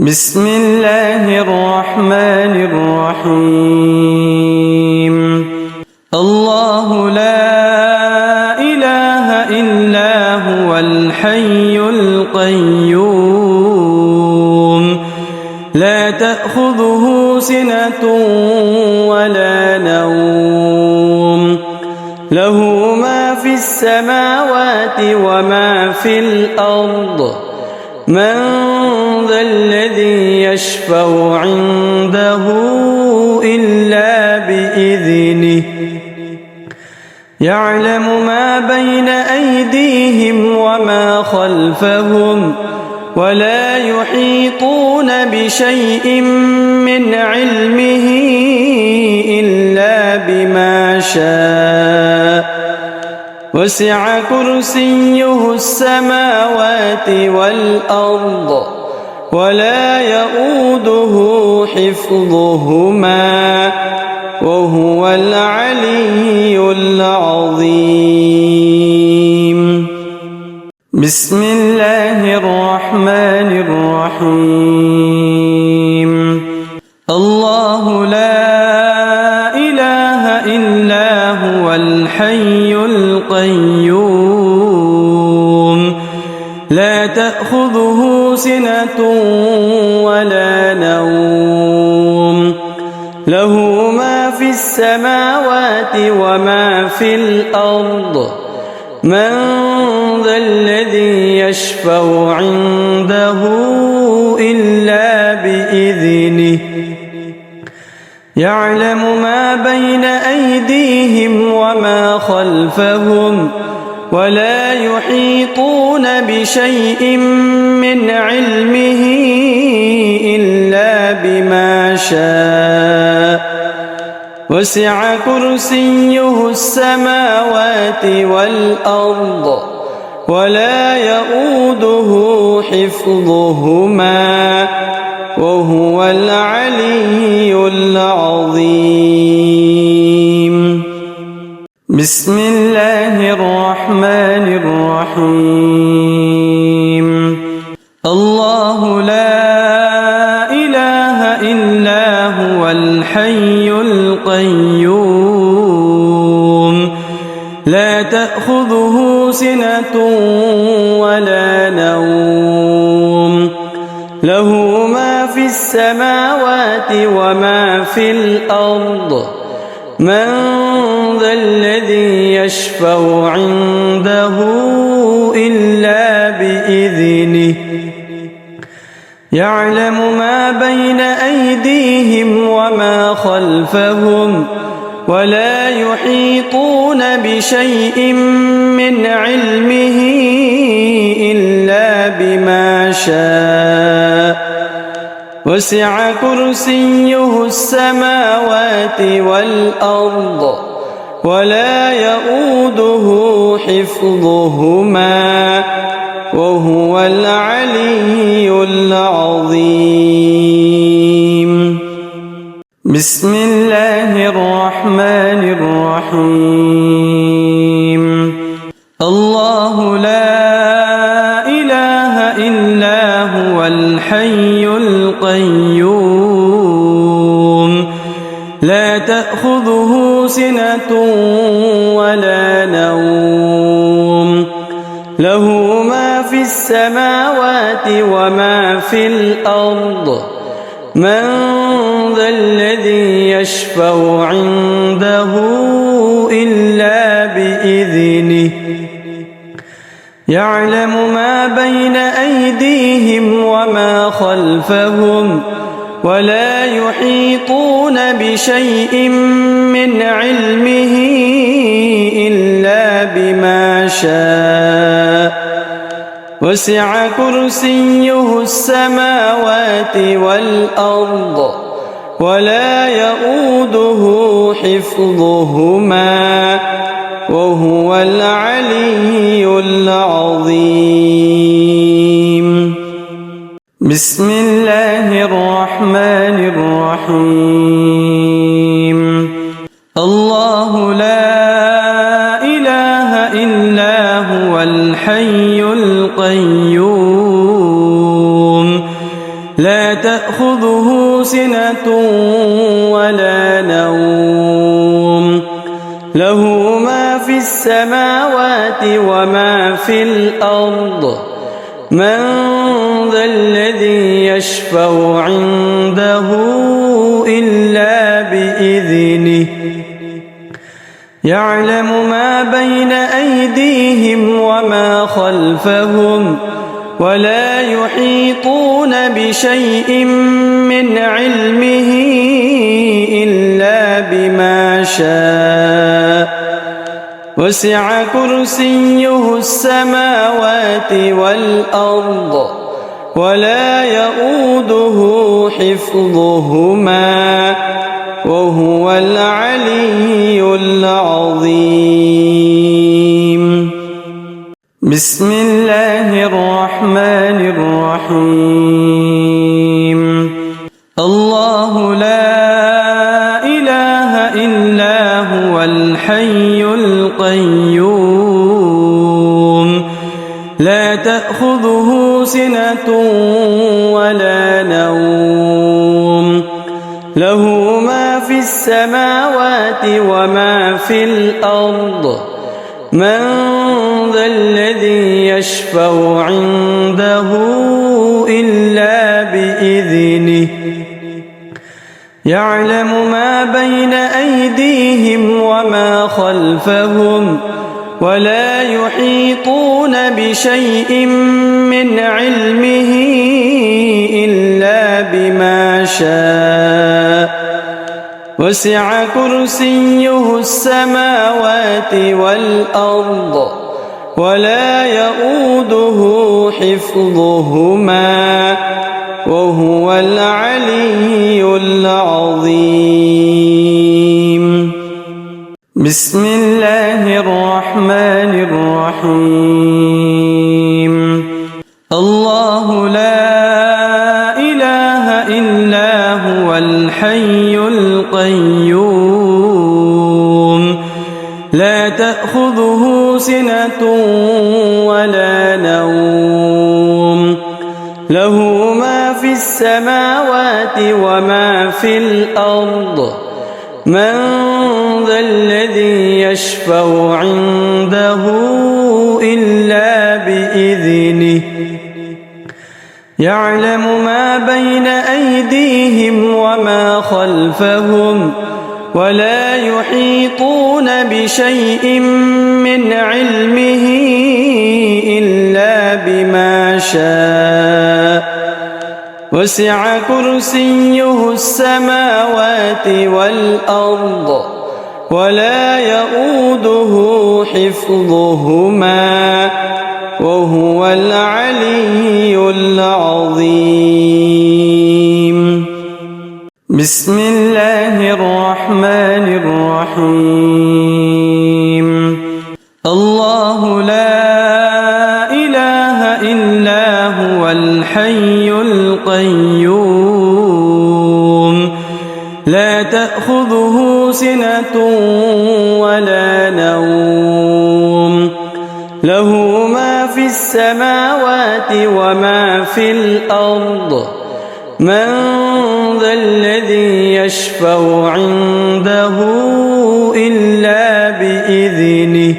بسم الله الرحمن الرحيم. الله لا إله إلا هو الحي القيوم لا تأخذه سنة ولا نوم له ما في السماوات وما في الأرض من ذا الذي يشفع عنده إلا بإذنه يعلم ما بين أيديهم وما خلفهم ولا يحيطون بشيء من علمه إلا بما شاء وسع كرسيه السماوات والأرض ولا يؤوده حفظهما وهو العلي العظيم. بسم الله الرحمن الرحيم. الله لا إله إلا هو الحي القيوم لا تأخذه سنة ولا نوم له ما في السماوات وما في الأرض من ذا الذي يشفع عنده إلا بإذنه يعلم ما بين أيديهم وما خلفهم ولا يحيطون بشيء من علمه إلا بما شاء وسع كرسيه السماوات والأرض ولا يؤوده حفظهما وهو العلي العظيم. بسم الله الرحمن الرحيم. الله لا إله إلا هو الحي القيوم لا تأخذه سنة ولا نوم له ما في السماوات وما في الأرض من ذا الذي يشفع عنده إلا بإذنه يعلم ما بين أيديهم وما خلفهم ولا يحيطون بشيء من علمه إلا بما شاء وسع كرسيه السماوات والأرض ولا يؤوده حفظهما وهو العلي العظيم. بسم الله الرحمن الرحيم. الله لا إله إلا هو الحي القيوم لا تأخذه سنة ولا نوم له ما في السماوات وما في الأرض من ذا الذي يشفع عنده إلا بإذنه يعلم ما بين أيديهم وما خلفهم ولا يحيطون بشيء من علمه إلا بما شاء وسع كرسيه السماوات والأرض ولا يؤوده حفظهما وهو العلي العظيم. بسم الله الرحمن الرحيم. الله لا إله إلا هو الحي القيوم لا تأخذه سنة ولا نوم له ما في السماوات وما في الأرض من ذا الذي يشفع عنده إلا بإذنه يعلم ما بين أيديهم وما خلفهم ولا يحيطون بشيء من علمه إلا بما شاء وسع كرسيه السماوات والأرض ولا يؤوده حفظهما وهو العلي العظيم. بسم الله الرحمن الرحيم. الله لا إله إلا هو الحي القيوم لا تأخذه سنة ولا نوم له ما في السماوات وما في الأرض من ذا الذي يشفع عنده إلا بإذنه يعلم ما بين أيديهم وما خلفهم ولا يحيطون بشيء من علمه إلا بما شاء وسع كرسيه السماوات والأرض ولا يؤوده حفظهما وهو العلي العظيم. بسم الله الرحمن الرحيم. الله لا إله إلا هو الحي القيوم لا تأخذه سنة ولا نوم له ما في السماوات وما في الأرض من ذا الذي يشفع عنده إلا بإذنه يعلم ما بين أيديهم وما خلفهم ولا يحيطون بشيء من علمه إلا بما شاء وسع كرسيه السماوات والأرض ولا يؤوده حفظهما وهو العلي العظيم. بسم الله الرحمن الرحيم. الله لا إله إلا هو الحي القيوم لا تأخذه سنة ولا نوم له ما في السماوات وما في الأرض من ذا الذي يشفع عنده إلا بإذنه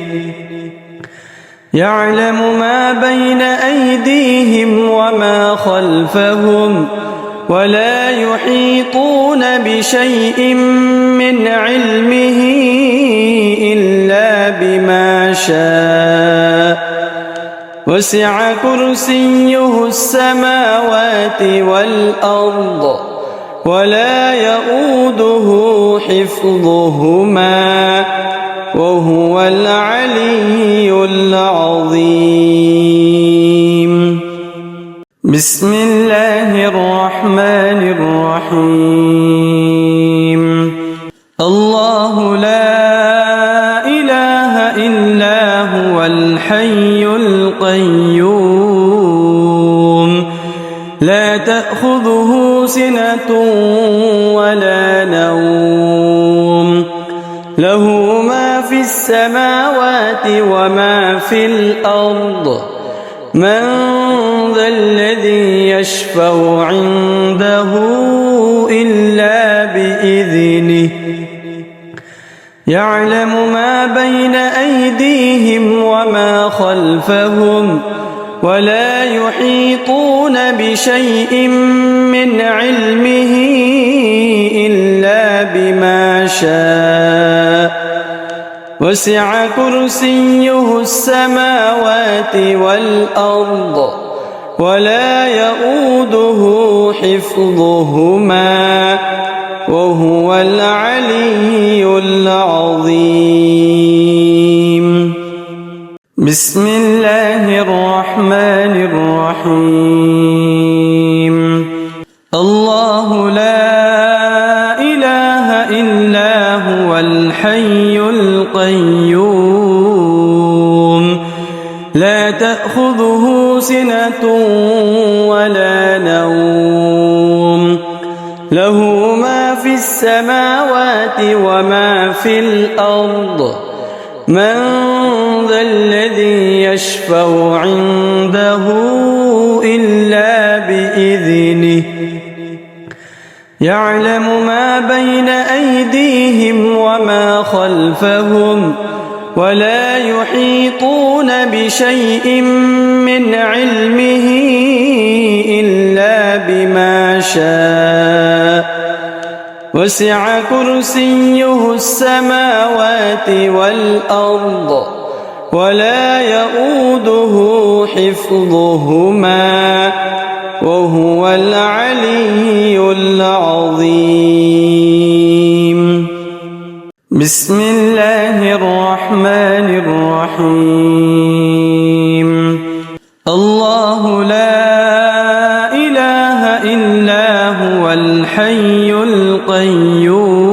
يعلم ما بين أيديهم وما خلفهم ولا يحيطون بشيء من علمه إلا بما شاء وسع كرسيه السماوات والأرض ولا يؤوده حفظهما وهو العلي العظيم. بسم الله الرحمن الرحيم. الله لا إله إلا هو الحي القيوم لا تأخذه سنة ولا نوم له ما في السماوات وما في الأرض من ذا الذي يشفع عنده إلا بإذنه يعلم ما بين أيديهم وما خلفهم ولا يحيطون بشيء من علمه إلا بما شاء وسع كرسيه السماوات والأرض ولا يؤوده حفظهما وهو العلي العظيم. بسم الله الرحمن الرحيم. الله لا إله إلا هو الحي القيوم لا تأخذه سنة ولا نوم له ما في السماوات وما في الأرض من ذا الذي يشفع عنده إلا بإذنه يعلم ما بين أيديهم وما خلفهم ولا يحيطون بشيء من علمه إلا بما شاء وسع كرسيه السماوات والأرض ولا يؤوده حفظهما وهو العلي العظيم. بسم الله الرحمن الرحيم. الله لا إله إلا هو الحي القيوم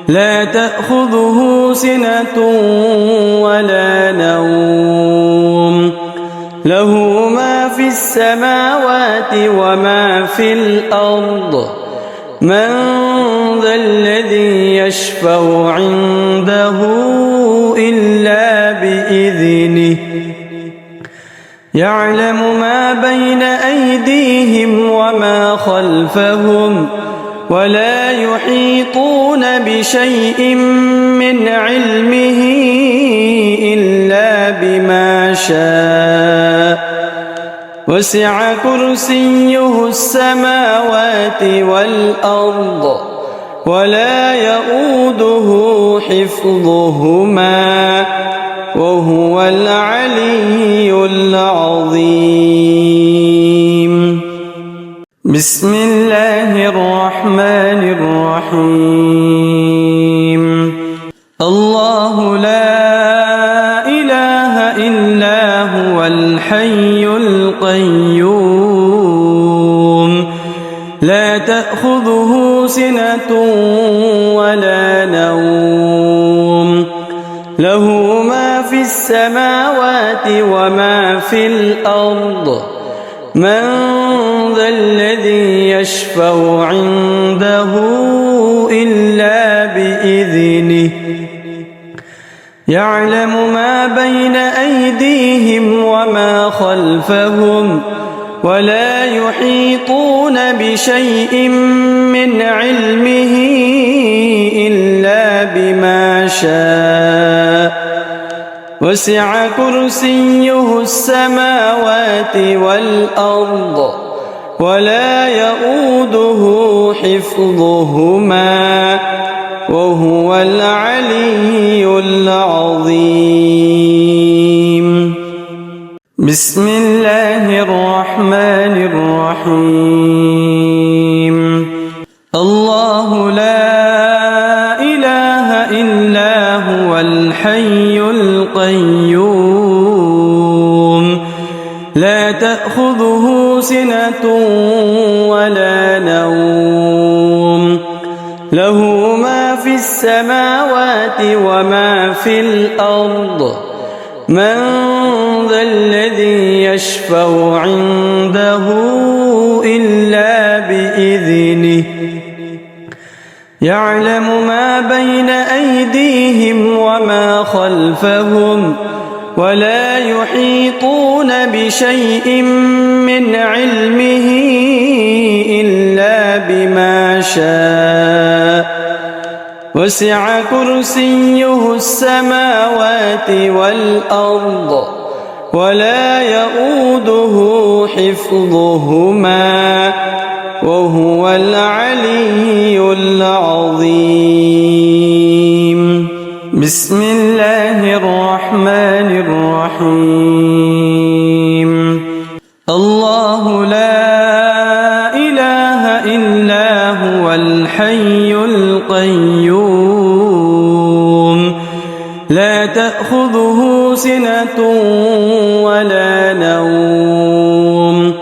لا تأخذه سنة ولا نوم له ما في السماوات وما في الأرض من ذا الذي يشفع عنده إلا بإذنه يعلم ما بين أيديهم وما خلفهم ولا يحيطون بشيء من علمه إلا بما شاء وسع كرسيه السماوات والأرض ولا يؤوده حفظهما وهو العلي العظيم. بسم الله الرحمن الرحيم. الله لا إله إلا هو الحي القيوم لا تأخذه سنة ولا نوم له ما في السماوات وما في الأرض من ذا الذي يشفع عنده إلا بإذنه يعلم ما بين أيديهم وما خلفهم ولا يحيطون بشيء من علمه إلا بما شاء وسع كرسيه السماوات والأرض ولا يؤوده حفظهما وهو العلي العظيم. بسم الله الرحمن الرحيم. الله لا إله إلا هو الحي القيوم لا تأخذه سنة ولا نوم له ما في السماوات وما في الأرض من ذا الذي يشفع عنده إلا بإذنه يعلم ما بين أيديهم وما خلفهم ولا يحيطون بشيء من علمه إلا بما شاء وسع كرسيه السماوات والأرض ولا يؤوده حفظهما وهو العلي العظيم. بسم الله الرحمن الرحيم. الله لا إله إلا هو الحي القيوم لا تأخذه سنة ولا نوم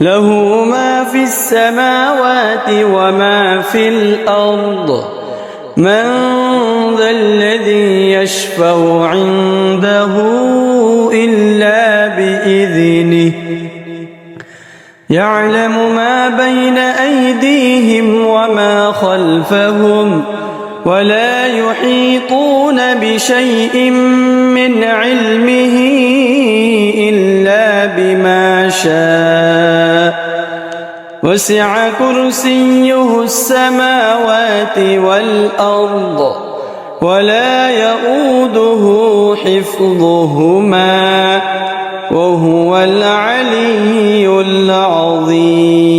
له ما في السماوات وما في الأرض من ذا الذي يشفع عنده إلا بإذنه يعلم ما بين أيديهم وما خلفهم ولا يحيطون بشيء من علمه إلا بما شاء وسع كرسيه السماوات والأرض ولا يؤوده حفظهما وهو العلي العظيم.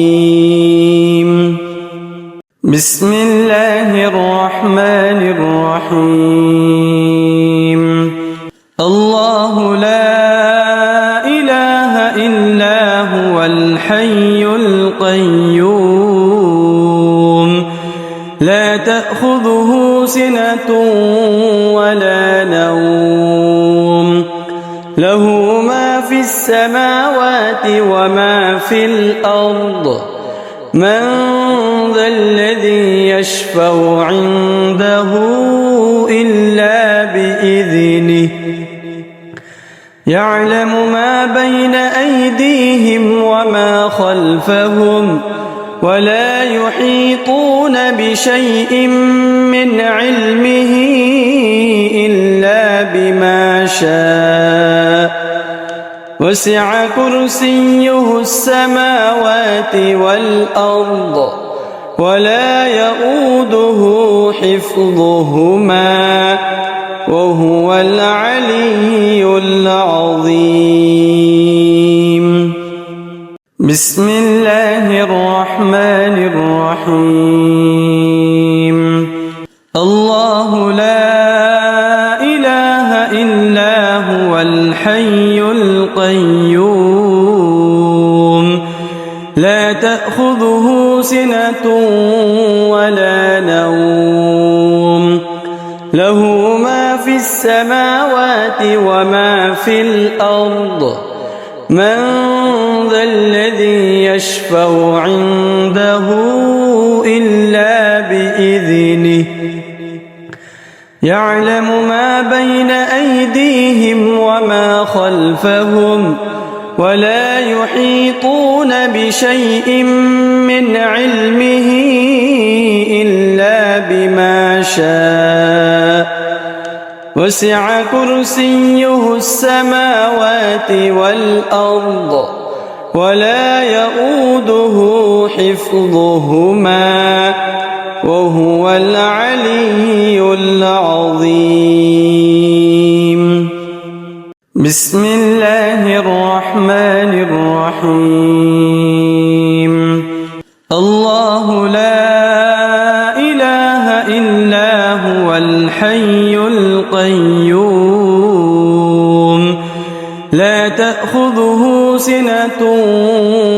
بسم الله الرحمن الرحيم. الله لا إله إلا هو الحي القيوم لا تأخذه سنة ولا نوم له ما في السماوات وما في الأرض من ذا الذي يشفع عنده إلا بإذنه يعلم ما بين أيديهم وما خلفهم ولا يحيطون بشيء من علمه إلا بما شاء وسع كرسيه السماوات والأرض ولا يؤوده حفظهما وهو العلي العظيم. بسم الله الرحمن الرحيم. الله لا إله إلا هو الحي القيوم لا تأخذه سنة ولا نوم له ما في السماوات وما في الأرض من ذا الذي يشفع عنده إلا بإذنه يعلم ما بين أيديهم وما خلفهم ولا يحيطون بشيء من علمه إلا بما شاء وسع كرسيه السماوات والأرض ولا يؤوده حفظهما وهو العلي العظيم. بسم الله الرحمن الرحيم. الله لا إله إلا هو الحي القيوم لا تأخذه سنة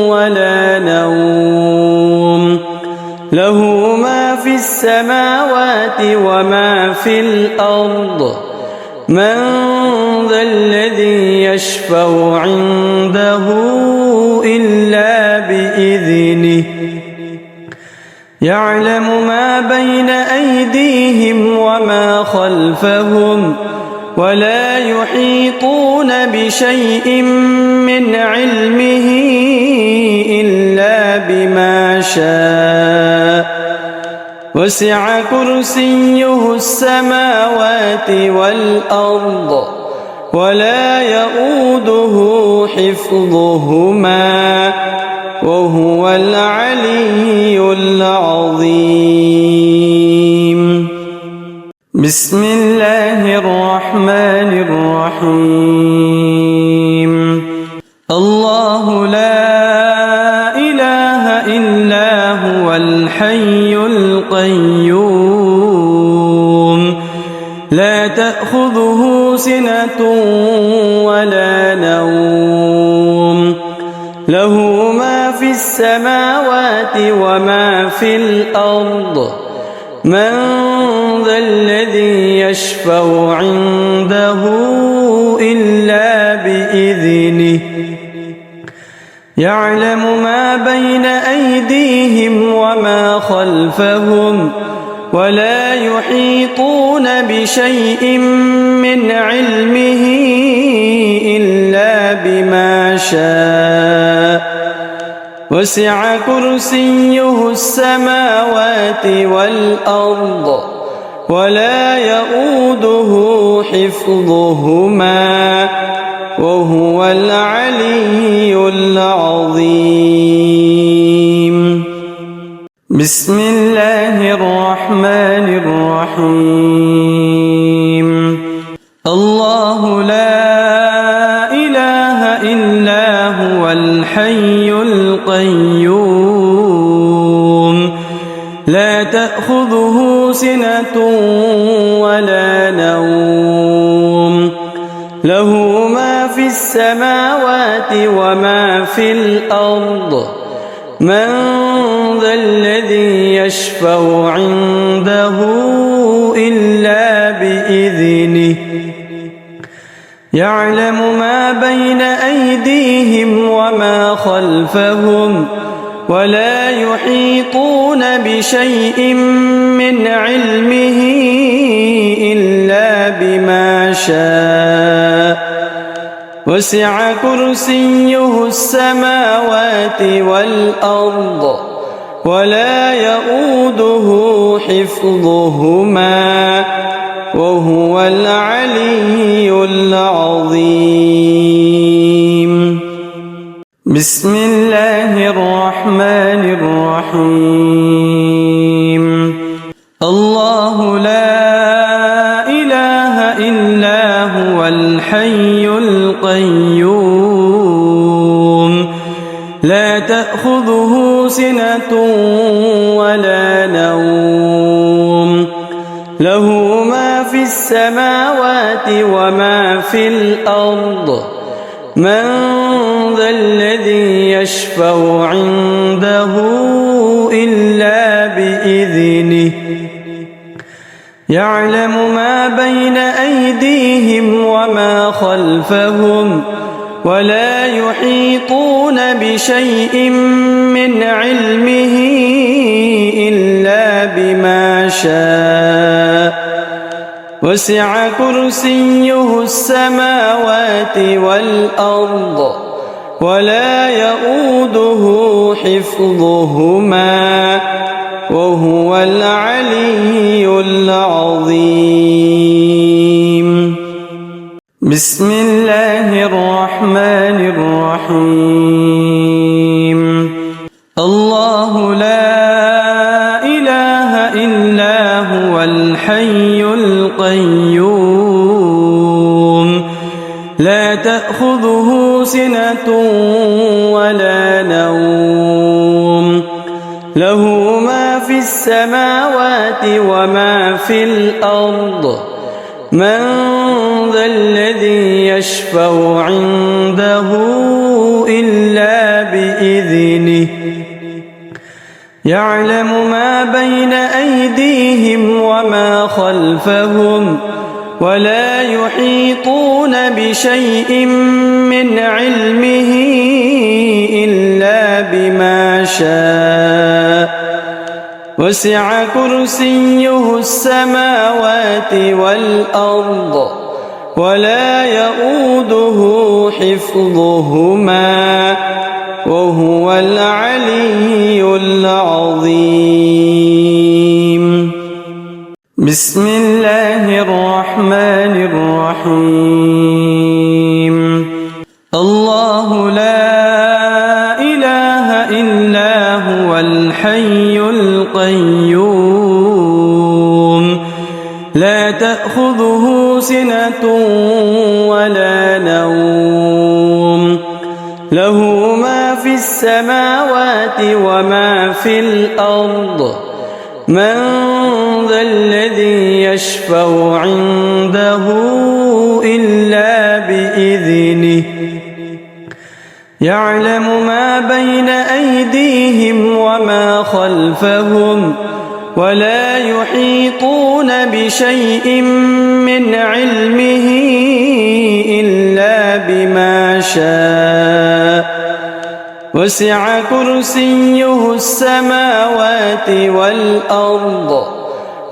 ولا نوم له ما في السماوات وما في الأرض من ذا الذي يشفع عنده إلا بإذنه يعلم ما بين أيديهم وما خلفهم ولا يحيطون بشيء من علمه إلا بما شاء وسع كرسيه السماوات والأرض ولا يؤوده حفظهما وهو العلي العظيم. بسم الله الرحمن الرحيم. الله لا إله إلا هو الحي القيوم لا تأخذه سنة ولا نوم له ما في السماوات وما في الأرض من ذا الذي يشفع عنده إلا بإذنه يعلم ما بين أيديهم وما خلفهم ولا يحيطون بشيء من علمه إلا بما شاء وسع كرسيه السماوات والأرض ولا يؤوده حفظهما وهو العلي العظيم. بسم الله الرحمن الرحيم. الله لا إله إلا هو الحي القيوم لا تأخذه سنة ولا نوم له ما في السماوات وما في الأرض من ذا الذي يشفع عنده إلا بإذنه يعلم ما بين أيديهم وما خلفهم ولا يحيطون بشيء من علمه إلا بما شاء وسع كرسيه السماوات والأرض ولا يؤوده حفظهما وهو العلي العظيم. بسم الله الرحمن الرحيم. الله لا إله إلا هو الحي القيوم لا تأخذه سنة ولا نوم له ما في السماوات وما في الأرض من ذا الذي يشفع عنده إلا بإذنه يعلم ما بين أيديهم وما خلفهم ولا يحيطون بشيء من علمه إلا بما شاء وسع كرسيه السماوات والأرض ولا يؤوده حفظهما وهو العلي العظيم. بسم الله الرحمن الرحيم. الله لا إله إلا هو الحي القيوم لا تأخذه سنة ولا نوم له ما في السماوات وما في الأرض من ذا الذي يشفع عنده إلا بإذنه يعلم ما بين أيديهم وما خلفهم ولا يحيطون بشيء من علمه إلا بما شاء وسع كرسيه السماوات والأرض ولا يؤوده حفظهما وهو العلي العظيم. بسم الله الرحمن الرحيم. هو الحي القيوم لا تأخذه سنة ولا نوم له ما في السماوات وما في الأرض من ذا الذي يشفع عنده إلا بإذنه يعلم ما بين أيديهم وما خلفهم ولا يحيطون بشيء من علمه إلا بما شاء وسع كرسيه السماوات والأرض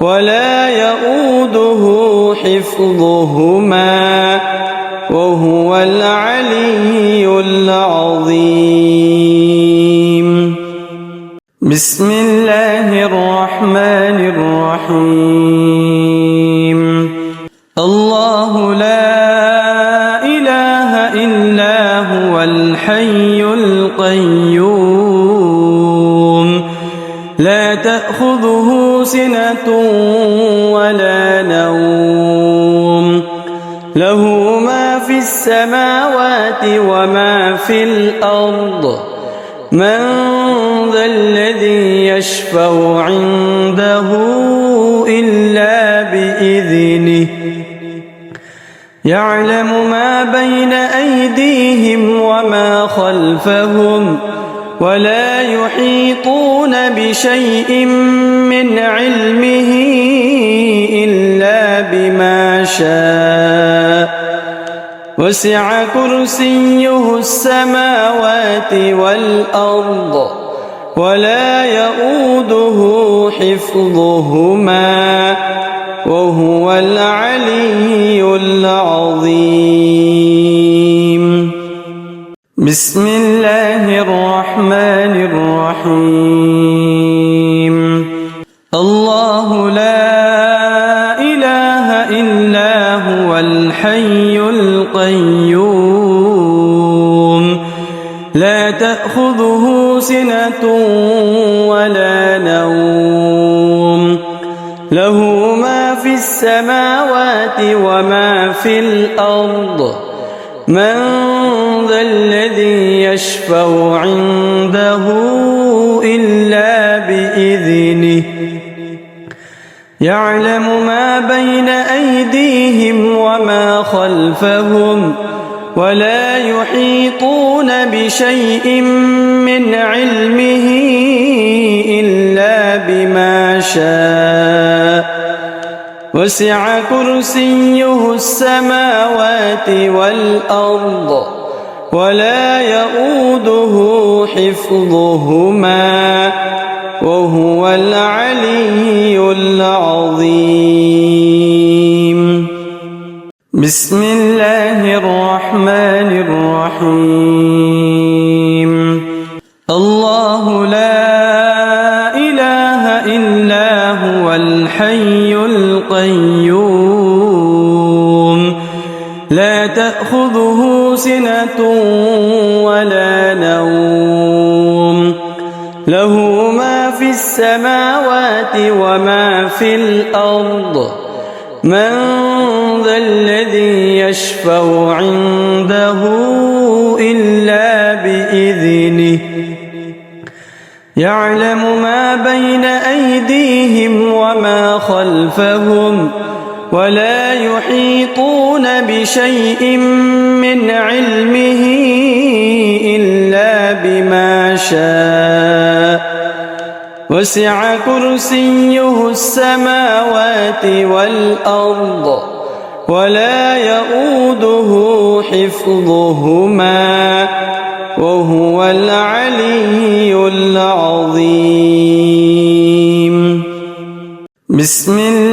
ولا يؤوده حفظهما وهو العلي العظيم بسم الله الرحمن الرحيم الله لا إله إلا هو الحي القيوم لا تأخذه سنة ولا نوم له ما في السماوات وما في الأرض من ذا الذي يشفع عنده إلا بإذنه يعلم ما بين أيديهم وما خلفهم ولا يحيطون بشيء من علمه إلا بما شاء وسع كرسيه السماوات والأرض ولا يؤوده حفظهما وهو العلي العظيم بسم الله الرحمن الرحيم الله لا إله إلا هو الحي القيوم لا تأخذه سنة ولا نوم له ما في السماوات وما في الأرض من ذا الذي يشفع عنده إلا بإذنه يعلم ما بين أيديهم وما خلفهم ولا يحيطون بشيء من علمه إلا بما شاء وسع كرسيه السماوات والأرض ولا يؤوده حفظهما وهو العلي العظيم بسم الله الرحمن الرحيم الله لا إله إلا هو الحي القيوم لا تأخذه سنة ولا نوم له ما في السماوات وما في الأرض من ذا الذي يشفع عنده إلا بإذنه يعلم ما بين أيديهم وما خلفهم ولا يحيطون بشيء من علمه إلا بما شاء وسع كرسيه السماوات والأرض ولا يؤوده حفظهما وهو العلي العظيم بسم الله